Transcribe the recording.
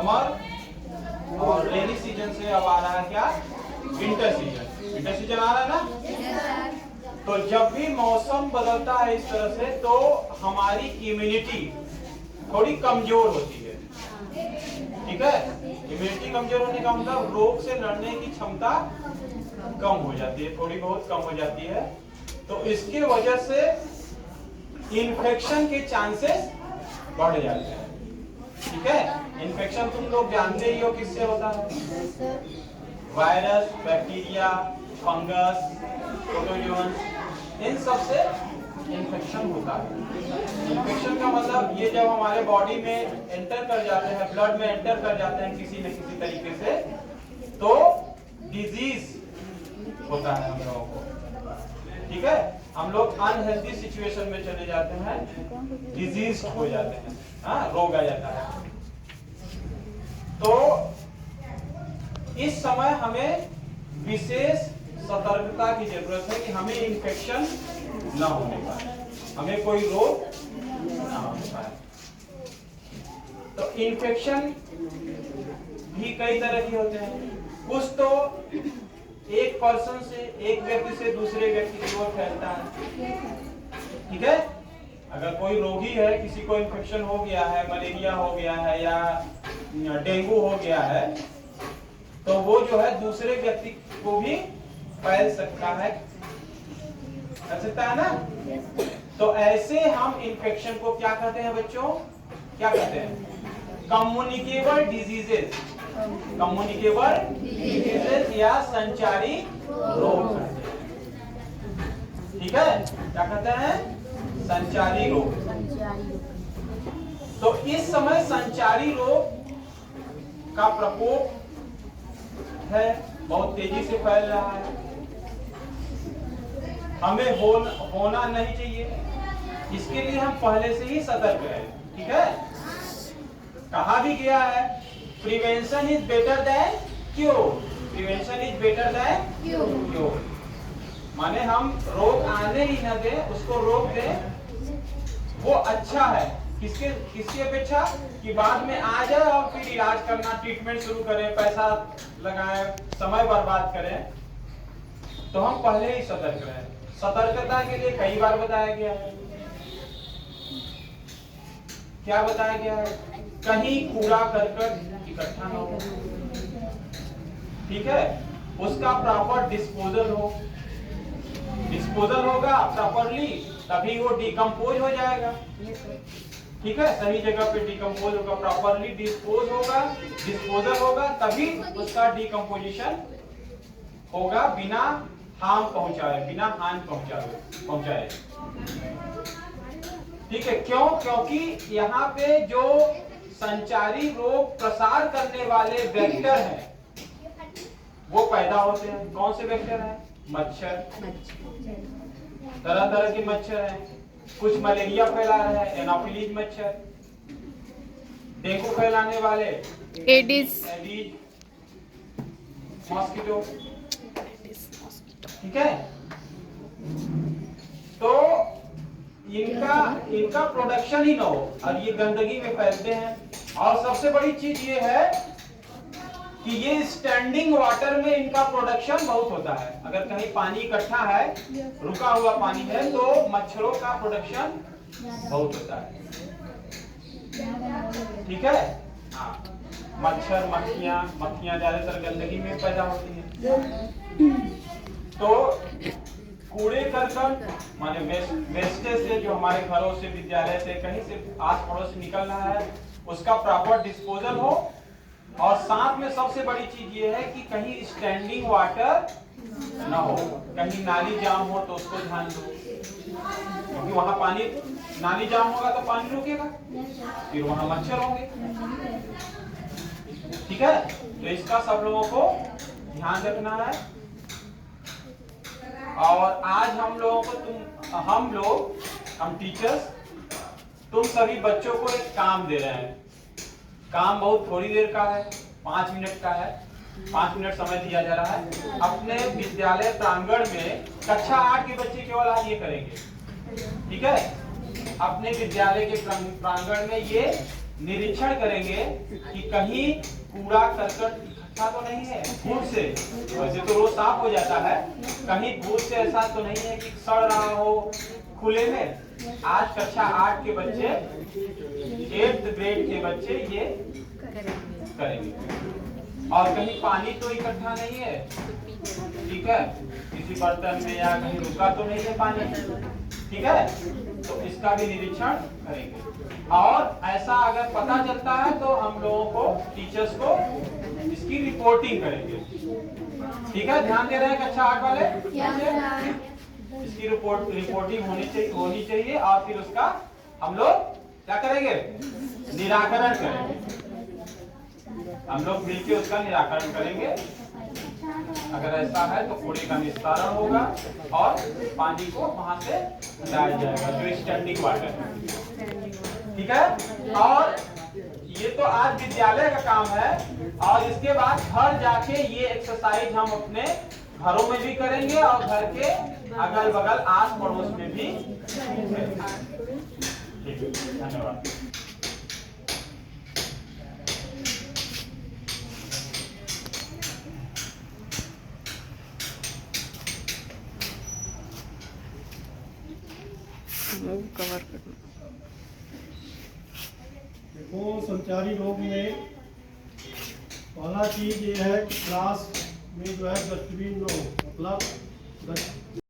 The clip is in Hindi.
समर और रेनी सीजन से अब आ रहा है क्या, विंटर सीजन। विंटर सीजन आ रहा है ना। तो जब भी मौसम बदलता है इस तरह से तो हमारी इम्यूनिटी थोड़ी कमजोर होती है, ठीक है। इम्यूनिटी कमजोर होने का मतलब रोग से लड़ने की क्षमता कम हो जाती है, थोड़ी बहुत कम हो जाती है। तो इसके वजह से इन्फेक्शन के चांसेस बढ़ जाते हैं, ठीक है। इन्फेक्शन तुम लोग जानते ही हो किससे होता है, वायरस, बैक्टीरिया, फंगस, प्रोटोजोन्स, इन सब से इन्फेक्शन होता है। इन्फेक्शन का मतलब ये जब हमारे बॉडी में एंटर कर जाते हैं, ब्लड में एंटर कर जाते हैं किसी न किसी तरीके से, तो डिजीज होता है हम लोगों को, ठीक है। हम लोग अनहेल्दी सिचुएशन में चले जाते हैं, डिजीज हो जाते हैं, हाँ, रोग आ जाता है। तो इस समय हमें विशेष सतर्कता की जरूरत है कि हमें इन्फेक्शन ना होने पाए, हमें कोई रोग ना होने पाए। तो इन्फेक्शन भी कई तरह के होते हैं। कुछ तो एक पर्सन से, एक व्यक्ति से दूसरे व्यक्ति की ओर फैलता है, ठीक है। अगर कोई रोगी है, किसी को इन्फेक्शन हो गया है, मलेरिया हो गया है या डेंगू हो गया है, तो वो जो है दूसरे व्यक्ति को भी फैल सकता है, कर सकता है ना। तो ऐसे हम इन्फेक्शन को क्या कहते हैं बच्चों, क्या कहते हैं, कम्युनिकेबल डिजीजेस, कम्युनिकेबल डिजीजेस या संचारी रोग, ठीक है। क्या कहते हैं, संचारी रोग। तो इस समय संचारी रोग का प्रकोप है, बहुत तेजी से फैल रहा है। हमें होना नहीं चाहिए, इसके लिए हम पहले से ही सतर्क हैं, ठीक है। कहा भी गया है, prevention is better than cure, prevention is better than cure. माने हम रोग आने ही न दें, उसको रोक दें, वो अच्छा है। किसकी अपेक्षा कि बाद में आ जाए और फिर इलाज करना, ट्रीटमेंट शुरू करें, पैसा लगाएं, समय बर्बाद करें। तो हम पहले ही सतर्क रहें। सतर्कता के लिए कई बार बताया गया है। क्या बताया गया है, कहीं कूड़ा करकट इकट्ठा न हो, ठीक है, उसका प्रॉपर डिस्पोजल हो। डिस्पोजल होगा प्रॉपरली तभी वो डिकम्पोज हो जाएगा, ठीक है। सही जगह पे डिकम्पोज होगा, प्रॉपरली डिस्पोजल होगा तभी उसका डिकम्पोजिशन होगा, बिना हार्म पहुंचाए, बिना हानि पहुंचाए, ठीक है। क्यों, क्योंकि यहाँ पे जो संचारी रोग प्रसार करने वाले वेक्टर हैं वो पैदा होते हैं। कौन से वेक्टर हैं, मच्छर, तरह तरह के मच्छर हैं। कुछ मलेरिया फैला रहे हैं, एनोफिलीज मच्छर, डेंगू फैलाने वाले एडिस मॉस्किटो, ठीक है। तो इनका प्रोडक्शन ही ना हो और ये गंदगी में फैलते हैं। और सबसे बड़ी चीज ये है कि ये स्टैंडिंग वाटर में इनका प्रोडक्शन बहुत होता है। अगर कहीं पानी इकट्ठा है, रुका हुआ पानी है, तो मच्छरों का प्रोडक्शन बहुत होता है, ठीक है। हाँ, मच्छर, मक्खियां ज्यादातर गंदगी में पैदा होती हैं। तो कूड़े करकट माने वेस्टेज से, जो हमारे घरों से, विद्यालय से, कहीं से आस पड़ोस से निकल रहा है, उसका प्रॉपर डिस्पोजल हो। और साथ में सबसे बड़ी चीज ये है कि कहीं स्टैंडिंग वाटर ना हो, कहीं नाली जाम हो तो उसको ध्यान दो, क्योंकि वहां पानी, नाली जाम होगा तो पानी रुकेगा, फिर वहां मच्छर होंगे, ठीक है। तो इसका सब लोगों को ध्यान रखना है। और आज हम लोगों को हम टीचर्स तुम सभी बच्चों को एक काम दे रहे हैं। काम बहुत थोड़ी देर का है, 5 मिनट का है। 5 मिनट समय दिया जा रहा है। अपने विद्यालय प्रांगण में कक्षा 8 के बच्चे केवल आज ये करेंगे, ठीक है। अपने विद्यालय के प्रांगण में ये निरीक्षण करेंगे कि कहीं कूड़ा करकट इकट्ठा तो नहीं है धूल से, वैसे तो रोज साफ हो जाता है, कहीं धूल से ऐसा तो नहीं है कि सड़ रहा हो खुले में। आज कक्षा 8 के बच्चे 8th ग्रेड के बच्चे ये करेंगे। और कहीं पानी तो इकट्ठा नहीं है, ठीक है, किसी बर्तन में या कहीं रुका तो नहीं है पानी, ठीक है, तो इसका भी निरीक्षण करेंगे। और ऐसा अगर पता चलता है तो हम लोगों को टीचर्स को इसकी रिपोर्टिंग करेंगे, ठीक है। ध्यान दे रहे हैं कक्षा 8 वाले? इसकी रिपोर्टिंग होनी चाहिए और फिर उसका हम लोग क्या करेंगे? निराकरण करेंगे। हम लोग मिलकर उसका निराकरण करेंगे। अगर ऐसा है तो कूड़े का निस्तारण होगा और पानी को वहां से लाया जाएगा, जो स्टैंडिंग वाटर है, ठीक है। और ये तो आज विद्यालय का काम है, और इसके बाद घर जाके ये एक्सरसाइज हम अपने घरों में भी करेंगे और घर के अगल बगल आस पड़ोस में भी करेंगे। ठीक है, धन्यवाद। कवर करना। देखो, संचारी रोग में पहला चीज ये है कि क्लास में जो है डस्टबिन न हो, मतलब